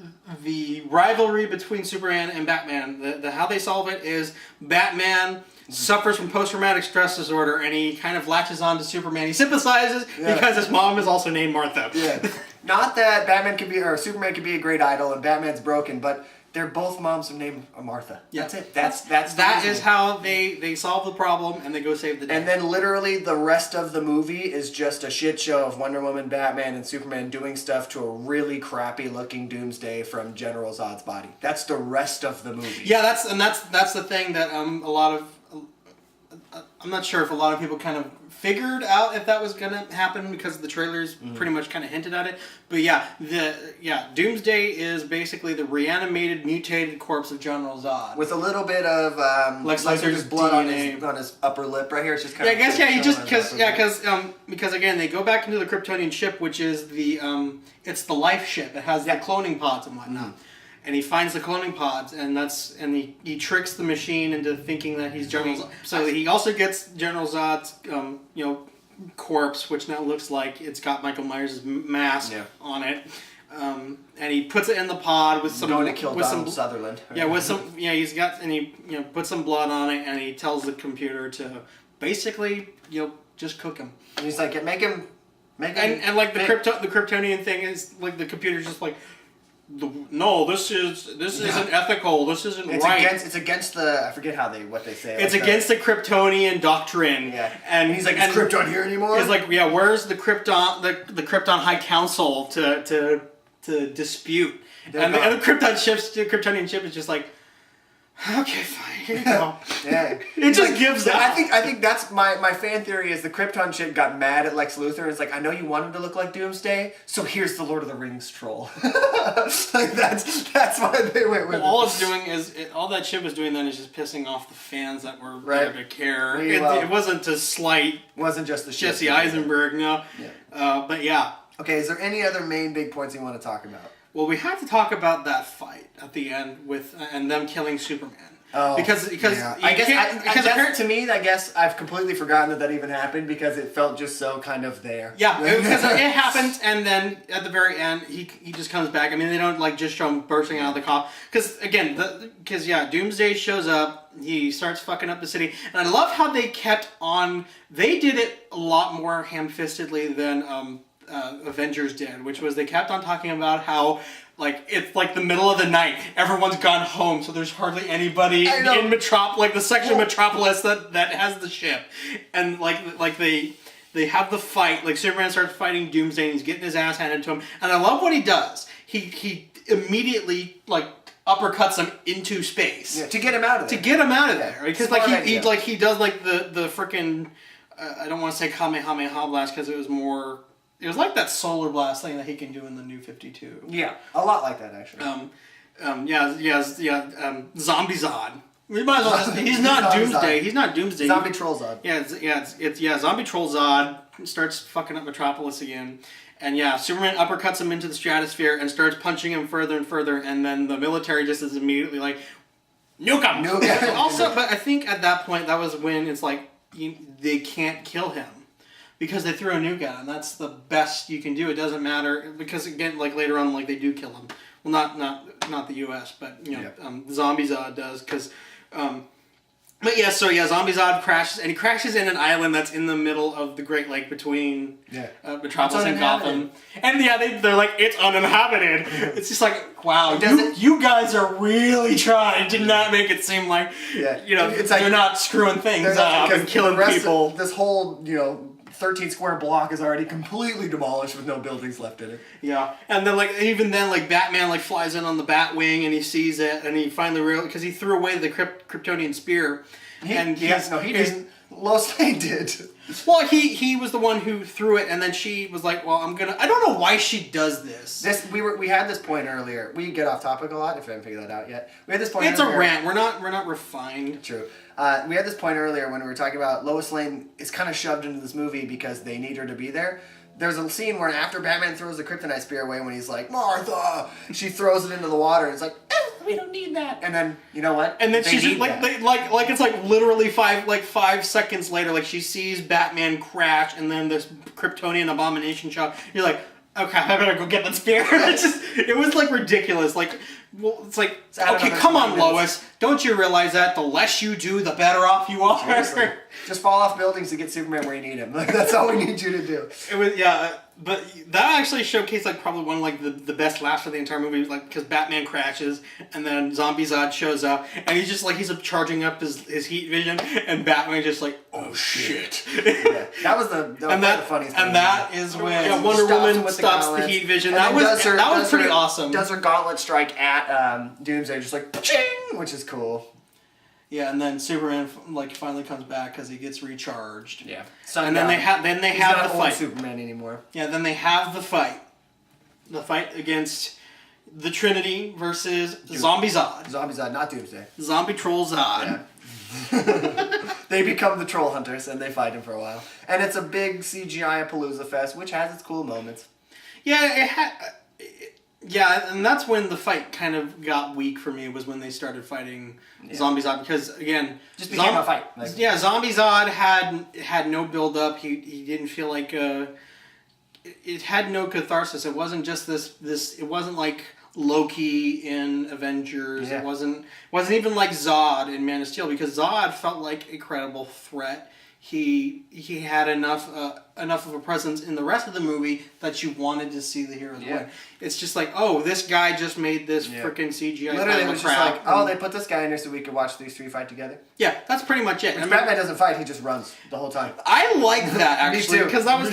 rivalry between Superman and Batman. How they solve it is Batman suffers from post-traumatic stress disorder, and he kind of latches on to Superman. He sympathizes because his mom is also named Martha. Yeah. Not that Superman could be a great idol and Batman's broken, but they're both moms are named Martha. Yeah. That's it. That is how they solve the problem, and they go save the day. And then literally the rest of the movie is just a shit show of Wonder Woman, Batman, and Superman doing stuff to a really crappy looking Doomsday from General Zod's body. That's the rest of the movie. Yeah, that's the thing that I'm not sure if a lot of people kind of figured out if that was gonna happen because the trailers pretty much kind of hinted at it. But Doomsday is basically the reanimated, mutated corpse of General Zod with a little bit of Lex Luthor's blood on his upper lip right here. It's just kind of because again they go back into the Kryptonian ship, which is it's the life ship. It has the cloning pods and whatnot. And he finds the cloning pods, and he tricks the machine into thinking that he's General Zod. So he also gets General Zod's corpse, which now looks like it's got Michael Myers' mask on it. And he puts it in the pod with some going to kill Donald Sutherland. Yeah, he's got, and he puts some blood on it, and he tells the computer to basically just cook him. And he's like, make him. And like the Kryptonian thing is like the computer's just like, no, this isn't ethical. This isn't right. It's against the. I forget what they say. It's against the Kryptonian doctrine. Yeah, and he's like, is Krypton here anymore? He's like, yeah, where's the Krypton Krypton High Council to dispute? And the Kryptonian ship is just like, okay, fine, here you go. Yeah, it just gives up. I think that's my fan theory is the Krypton ship got mad at Lex Luthor. It's like, I know you want him to look like Doomsday, so here's the Lord of the Rings troll. Like that's why they went with. All it's doing is all that ship was doing then is just pissing off the fans that were there to care. It wasn't to slight. Wasn't just the ship. Jesse Eisenberg, no. Yeah. But yeah. Okay, is there any other main big points you want to talk about? Well, we have to talk about that fight at the end with and them killing Superman. Oh, because yeah. you I guess can't- because to me, I guess I've completely forgotten that even happened because it felt just so kind of there. Yeah, because it happens, and then at the very end, he just comes back. I mean, they don't like just show him bursting out of the cop. Because again, Doomsday shows up, he starts fucking up the city, and I love how they kept on. They did it a lot more ham-fistedly than Avengers did, which was they kept on talking about how. Like, it's like the middle of the night. Everyone's gone home, so there's hardly anybody in Metropolis, like the section of Metropolis that has the ship. And like they have the fight. Like Superman starts fighting Doomsday, and he's getting his ass handed to him. And I love what he does. He immediately like uppercuts him into space. Yeah, to get him out of there. To get him out of there, because Smart like idea. he does like the freaking I don't want to say Kamehameha blast because it was more. It was like that solar blast thing that he can do in the New 52. Yeah, a lot like that actually. Zombie Zod. We might as well just, he's not Zombie Doomsday. Zod. He's not Doomsday. Zombie Troll Zod. Yeah, Zombie Troll Zod starts fucking up Metropolis again. And yeah, Superman uppercuts him into the stratosphere and starts punching him further and further, and then the military just is immediately like, nuke him! Nuke him. Also, but I think at that point, that was when it's like, they can't kill him. Because they threw a nuke at him. That's the best you can do. It doesn't matter. Because again, like later on, like they do kill him. Well, not the U.S., but Zombie Zod does. But yeah, Zombie Zod crashes, and he crashes in an island that's in the middle of the Great Lake between Metropolis and Gotham. And yeah, they're like, it's uninhabited. It's just like, wow, you guys are really trying to not make it seem like, it's they're like, not screwing things up and killing people. This whole, 13 square block is already completely demolished with no buildings left in it. Yeah, and then even then Batman flies in on the Batwing and he sees it and he finally realizes because he threw away the Kryptonian spear. He didn't. Lois Lane did. Well, he was the one who threw it, and then she was like, "Well, I don't know why she does this." We had this point earlier. We get off topic a lot if I haven't figured that out yet. We had this point. It's earlier. a rant. We're not refined. True. We had this point earlier when we were talking about Lois Lane is kind of shoved into this movie because they need her to be there. There's a scene where after Batman throws the kryptonite spear away, when he's like, Martha, she throws it into the water and it's like, we don't need that. And then, you know what? And then they she's just need that. it's literally 5 seconds later, she sees Batman crash and then this Kryptonian abomination shot. You're like, okay, I better go get that spear. It was ridiculous. Okay, come on, Lois. Don't you realize that the less you do, the better off you are? Seriously. Just fall off buildings to get Superman where you need him. That's all we need you to do. It was but that actually showcased probably one of the best laughs of the entire movie, because Batman crashes and then Zombie Zod shows up and he's just he's charging up his heat vision and Batman just oh shit. Yeah, that was the funniest. And that is when Wonder Woman stops the heat vision. That was pretty awesome. Does her gauntlet strike at Doomsday, just ching, which is cool. Yeah, and then Superman finally comes back because he gets recharged. Yeah, and then they have the fight. Superman anymore. Yeah, then they have the fight. The fight against the Trinity versus Zombie Zod. Zombie Zod, not Doomsday. Zombie Troll Zod. Yeah. They become the troll hunters and they fight him for a while. And it's a big CGI Palooza fest, which has its cool moments. Yeah, yeah, and that's when the fight kind of got weak for me, was when they started fighting Zombie Zod, because again, just became a fight. Zombie Zod had no build up. He didn't feel like it had no catharsis. It wasn't just this. It wasn't like Loki in Avengers. Yeah. It wasn't even like Zod in Man of Steel, because Zod felt like a credible threat. He had enough of a presence in the rest of the movie that you wanted to see the heroes win. It's just this guy just made this freaking CGI. Literally, it was just they put this guy in there so we could watch these three fight together. Yeah, that's pretty much it. Batman doesn't fight; he just runs the whole time. I like that actually, because that was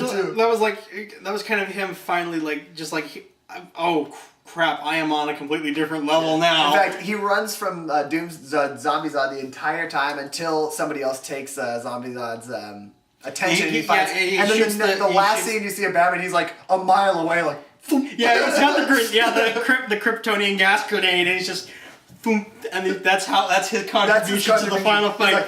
kind of him finally oh crap, I am on a completely different level now. In fact, he runs from Zombie Zod the entire time until somebody else takes Zombie Zod's attention. He fights. And then the last scene you see of Batman, he's a mile away, yeah, he's got the Kryptonian gas grenade, and he's just, boom, and that's his contribution to the final fight.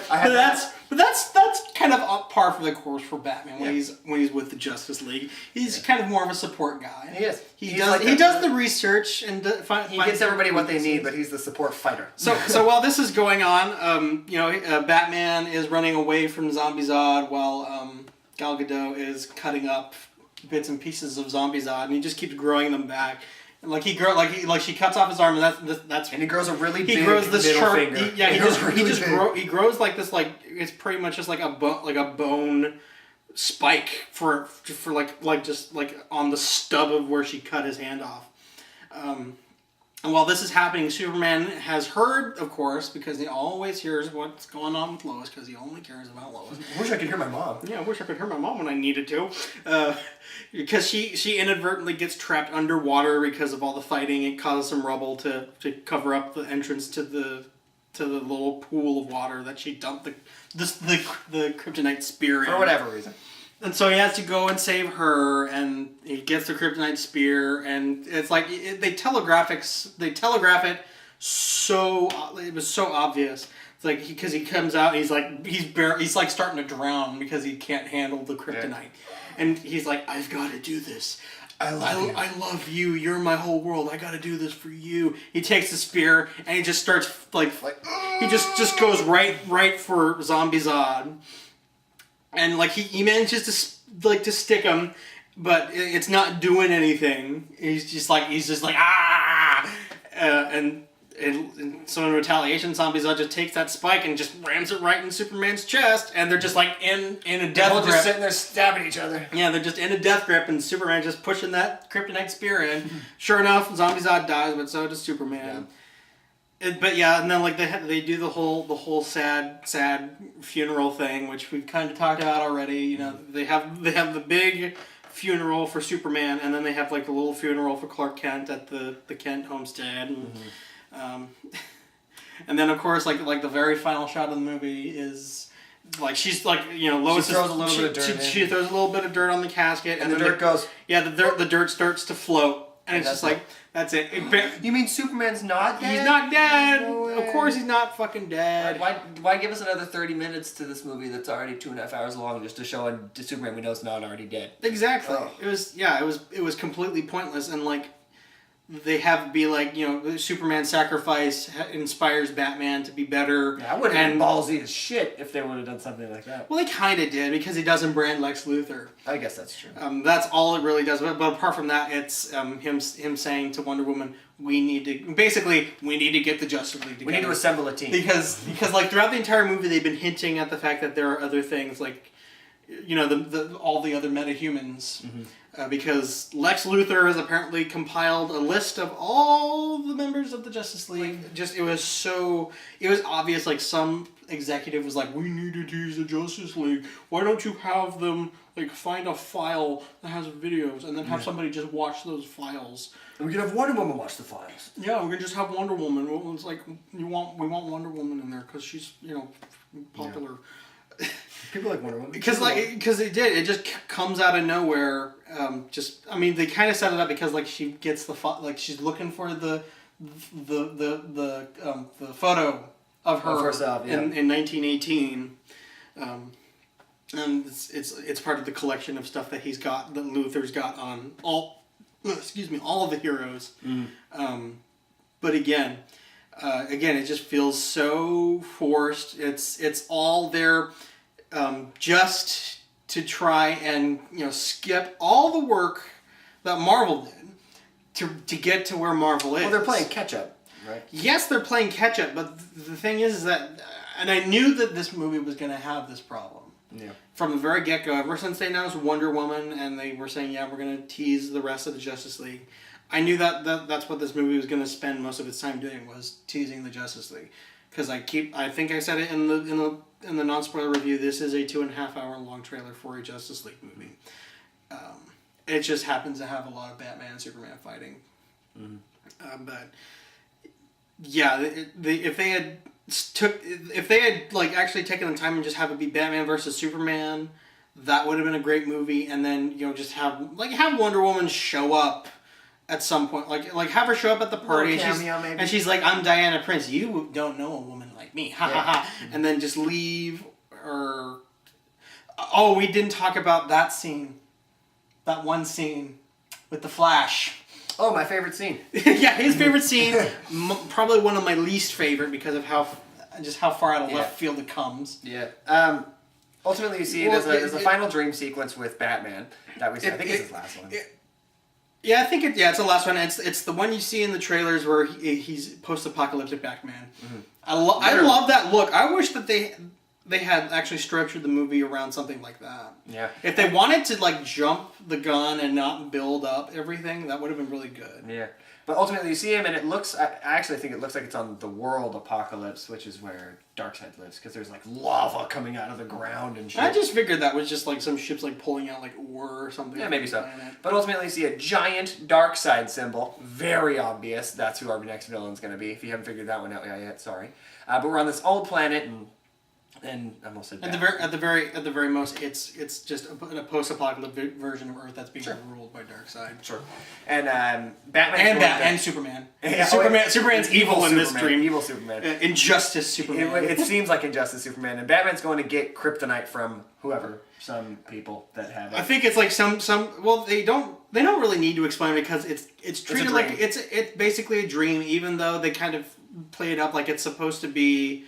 But that's kind of up par for the course for Batman when he's with the Justice League. He's kind of more of a support guy. He is. He does the research and He gets everybody what they need, but he's the support fighter. So while this is going on, Batman is running away from Zombie Zod while Gal Gadot is cutting up bits and pieces of Zombie Zod, and he just keeps growing them back. Like she cuts off his arm, and that's and he grows a really big this middle sharp finger. He grows like this, like it's pretty much just like a bone spike for just on the stub of where she cut his hand off. And while this is happening, Superman has heard, of course, because he always hears what's going on with Lois, because he only cares about Lois. I wish I could hear my mom. Yeah, I wish I could hear my mom when I needed to. Because she inadvertently gets trapped underwater because of all the fighting. It causes some rubble to cover up the entrance to the little pool of water that she dumped the kryptonite spear in. For whatever reason. And so he has to go and save her, and he gets the kryptonite spear, and it's like they telegraph it so it was so obvious. It's like because he comes out, and he's like starting to drown because he can't handle the kryptonite, and he's like, I've got to do this. I love you. You're my whole world. I got to do this for you. He takes the spear and he just starts he just goes right for Zombie Zod. And he manages to stick him, but it's not doing anything. He's just like ah, and so in retaliation, Zombie Zod just takes that spike and just rams it right in Superman's chest, and they're just like in a death grip. Just sitting there stabbing each other. Yeah, they're just in a death grip, and Superman just pushing that kryptonite spear in. Sure enough, Zombie Zod dies, but so does Superman. Yeah. And then they do the whole sad funeral thing, which we've kind of talked about already. You know, they have the big funeral for Superman, and then they have like a little funeral for Clark Kent at the Kent homestead, and then of course like the very final shot of the movie is like she's like Lois she throws a little bit of dirt. She throws a little bit of dirt on the casket, and the dirt goes. Yeah, the dirt starts to float. And it's just like, that's it. You mean Superman's not dead? He's not dead. No, of course he's not fucking dead. Why give us another 30 minutes to this movie that's already 2.5 hours long just to show to Superman we know is not already dead? Exactly. Oh. It was completely pointless, and they have to be Superman's sacrifice inspires Batman to be better. Yeah, I would have been ballsy as shit if they would have done something like that. Well, they kind of did because he doesn't brand Lex Luthor. I guess that's true. That's all it really does. But apart from that, it's him saying to Wonder Woman, we need to get the Justice League together. We need to assemble a team. Because throughout the entire movie, they've been hinting at the fact that there are other things all the other metahumans. Mm-hmm. Because Lex Luthor has apparently compiled a list of all the members of the Justice League. It was obvious. Like some executive was like, "We need to use the Justice League. Why don't you have them find a file that has videos and then have somebody just watch those files? And we can have Wonder Woman watch the files. Yeah, we can just have Wonder Woman. It's like we want Wonder Woman in there because she's popular." Yeah. People like Wonder Woman. Because it just comes out of nowhere. They kind of set it up because she gets she's looking for the photo of herself in 1918, and it's part of the collection of stuff that Luthor's got on all of the heroes. Mm. But again, it just feels so forced. It's all there. Just to try and skip all the work that Marvel did to get to where Marvel is. Well, they're playing catch up, right? Yes, they're playing catch up, but the thing is that, and I knew that this movie was going to have this problem. Yeah. From the very get go, ever since they announced Wonder Woman and they were saying, we're going to tease the rest of the Justice League, I knew that's what this movie was going to spend most of its time doing, was teasing the Justice League. Because I think I said it in the non-spoiler review, this is a 2.5 hour long trailer for a Justice League movie. It just happens to have a lot of Batman and Superman fighting. Mm-hmm. But yeah, if they had actually taken the time and just have it be Batman versus Superman, that would have been a great movie. And then just have Wonder Woman show up at some point, have her show up at the party, and she's like, "I'm Diana Prince. You don't know a woman like me, ha ha ha," and then just leave, or oh, we didn't talk about that scene, that one scene with the Flash. Oh, my favorite scene. Yeah, his favorite scene, probably one of my least favorite because of how far out of left field it comes. Yeah. Ultimately, you see there's a final dream sequence with Batman that we see. I think it's his last one. Yeah, I think it's the last one. It's the one you see in the trailers where he's post-apocalyptic Batman. Mm-hmm. I love that look. I wish that they had actually structured the movie around something like that. Yeah. If they wanted to like jump the gun and not build up everything, that would have been really good. Yeah. But ultimately, you see him, and it looks. I actually think it looks like it's on the world Apocalypse, which is where Darkseid lives, because there's like lava coming out of the ground and shit. I just figured that was just like some ships like pulling out like ore or something. Yeah, maybe so. But ultimately, you see a giant Darkseid symbol. Very obvious. That's who our next villain's going to be. If you haven't figured that one out yet, sorry. But we're on this old planet, and I almost said at the very most, it's just a post-apocalyptic version of Earth that's being ruled by Darkseid. Sure. And Batman and Superman. Yeah, Superman's evil in this dream. Evil Superman. Injustice Superman. It seems like Injustice Superman, and Batman's going to get kryptonite from whoever, some people that have it. I think it's like some. Well, they don't really need to explain it because it's treated like it's basically a dream, even though they kind of play it up like it's supposed to be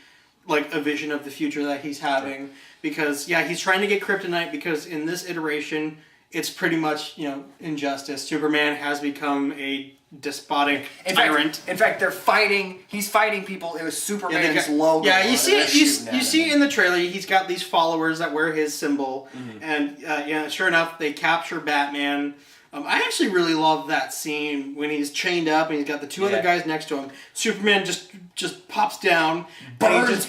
like a vision of the future that he's having. Sure. Because he's trying to get kryptonite because in this iteration it's pretty much injustice. Superman has become a despotic tyrant. In fact, they're fighting. He's fighting people. It was Superman's logo. Yeah, you see in the trailer. He's got these followers that wear his symbol, and sure enough, they capture Batman. I actually really love that scene when he's chained up and he's got the two other guys next to him. Superman just pops down,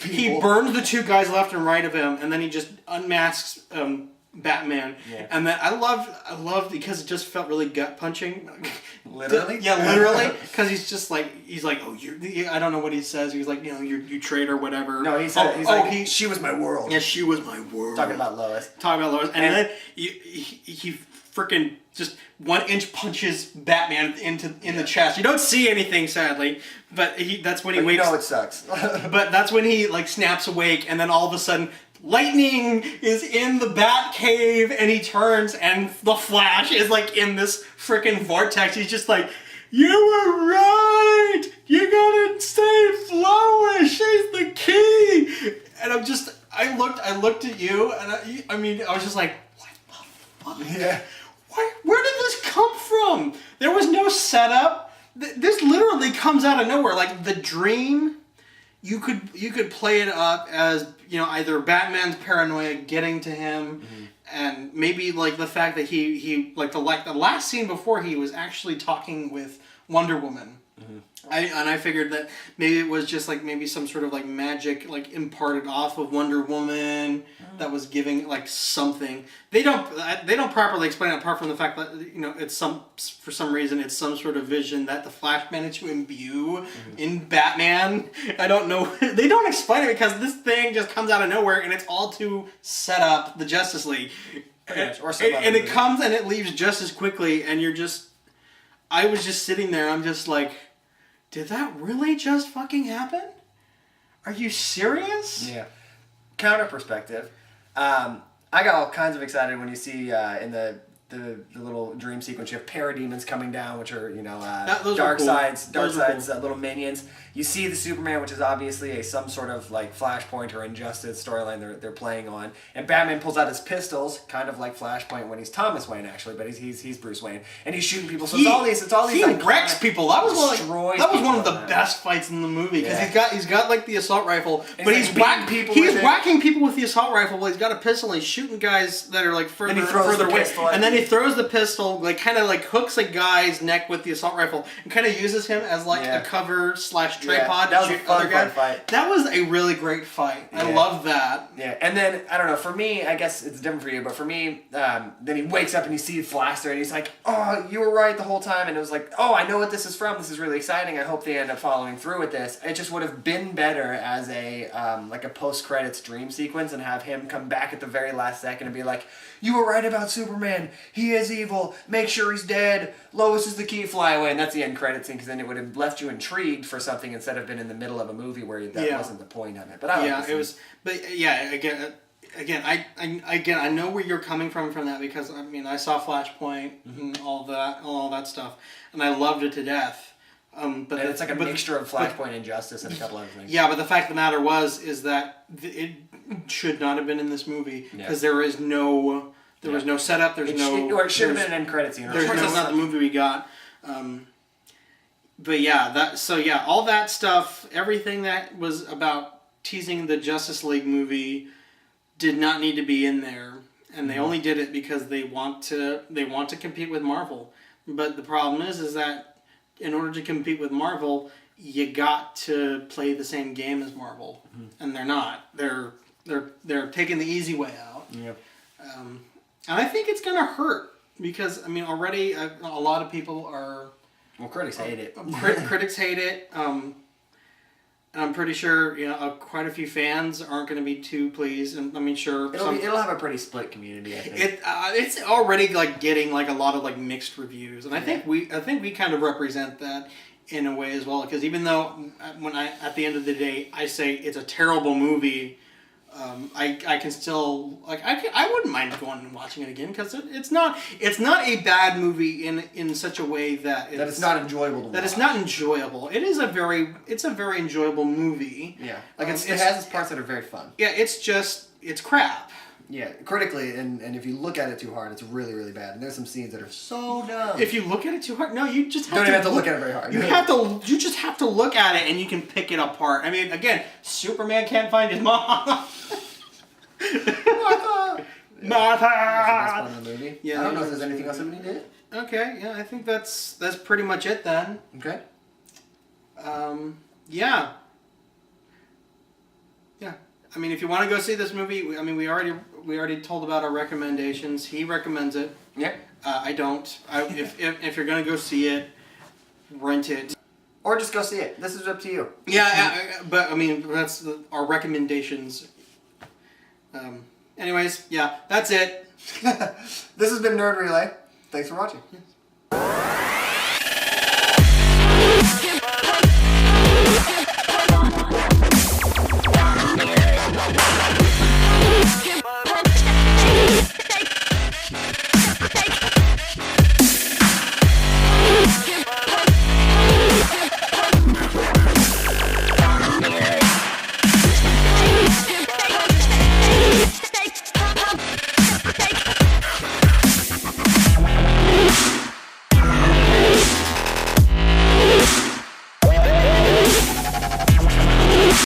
he burns the two guys left and right of him, and then he just unmasks Batman. Yeah. And then I loved because it just felt really gut punching. Literally? Literally, because he's like, oh, I don't know what he says. He's like, you traitor, whatever. No, he's she was my world. Yeah, she was my world. Talking about Lois. And then he freaking just 1 inch punches Batman in the chest. You don't see anything, sadly, but that's when he wakes. It sucks. But that's when he like snaps awake, and then all of a sudden, lightning is in the Batcave, and he turns, and the Flash is like in this freaking vortex. He's just like, "You were right. You gotta save Lois. She's the key." And I looked at you, and I was just like, "What the fuck?" Yeah. Where did this come from? There was no setup. This literally comes out of nowhere. Like the dream, you could play it up as either Batman's paranoia getting to him, and maybe like the fact that he like the last scene before he was actually talking with Wonder Woman. Mm-hmm. I figured that maybe it was just like maybe some sort of like magic like imparted off of Wonder Woman that was giving like something. They don't properly explain it apart from the fact that it's for some reason it's some sort of vision that the Flash managed to imbue in Batman. I don't know. They don't explain it because this thing just comes out of nowhere and it's all to set up the Justice League. And it comes and it leaves just as quickly, and I was just sitting there. I'm just like, did that really just fucking happen? Are you serious? Yeah. Counter perspective. I got all kinds of excited when you see in the little dream sequence you have parademons coming down, which are Darkseid's little minions. You see the Superman, which is obviously some sort of like Flashpoint or Injustice storyline they're playing on, and Batman pulls out his pistols, kind of like Flashpoint when he's Thomas Wayne actually, but he's Bruce Wayne, and he's shooting people. So it's all these. He wrecks people. That was one of the best fights in the movie because he's got like the assault rifle, but he's whacking people with the assault rifle. Well, he's got a pistol. And he's shooting guys that are like further away, and then he throws the pistol, like kind of like hooks a guy's neck with the assault rifle, and kind of uses him as like a cover / tripod to shoot other guys. Fight. That was a really great fight. Yeah. I love that. Yeah, and then I don't know. For me, I guess it's different for you, but for me, then he wakes up and he sees Flash there, and he's like, "Oh, you were right the whole time." And it was like, "Oh, I know what this is from. This is really exciting. I hope they end up following through with this." It just would have been better as a like a post credits dream sequence, and have him come back at the very last second and be like, "You were right about Superman. He is evil. Make sure he's dead. Lois is the key. Fly away." And that's the end credit scene, because then it would have left you intrigued for something instead of been in the middle of a movie where that wasn't the point of it. But I it was. But yeah, again, again, I know where you're coming from that, because I mean I saw Flashpoint and all that stuff, and I loved it to death. But And it's like a mixture of Flashpoint and Justice and a couple other things. Yeah, but the fact of the matter is that it should not have been in this movie, because there was no setup. There's It should have been an end credit scene. There's that's not the movie we got. But yeah, all that stuff, everything that was about teasing the Justice League movie, did not need to be in there, and they only did it because they want to compete with Marvel. But the problem is that in order to compete with Marvel, you got to play the same game as Marvel, and they're not. They're taking the easy way out. Yep. And I think it's gonna hurt, because I mean already a lot of people are. Well, critics hate it. Critics hate it. And I'm pretty sure quite a few fans aren't going to be too pleased. And I mean, sure, It'll have a pretty split community, I think. It's already like getting like a lot of like mixed reviews, and I think we kind of represent that in a way as well. Because even though at the end of the day I say it's a terrible movie, I can still I wouldn't mind going and watching it again, because it's not a bad movie in such a way that it's not enjoyable to watch. It's not enjoyable. It's a very enjoyable movie. Yeah, like it has its parts that are very fun. Yeah, it's crap. Yeah, critically, and if you look at it too hard, it's really, really bad. And there's some scenes that are so dumb. If you look at it too hard, no, you just don't even have to look at it very hard. You just have to look at it, and you can pick it apart. I mean, again, Superman can't find his mom. Martha. Martha. That's fun in the movie. Yeah, I don't know if there's anything else somebody did. Okay, yeah, I think that's pretty much it then. Okay. Yeah. Yeah. I mean, if you want to go see this movie, we already told about our recommendations. He recommends it. Yeah. I don't. If you're gonna go see it, rent it. Or just go see it. This is up to you. Yeah, but I mean, that's our recommendations. Anyways, yeah, that's it. This has been Nerd Relay. Thanks for watching.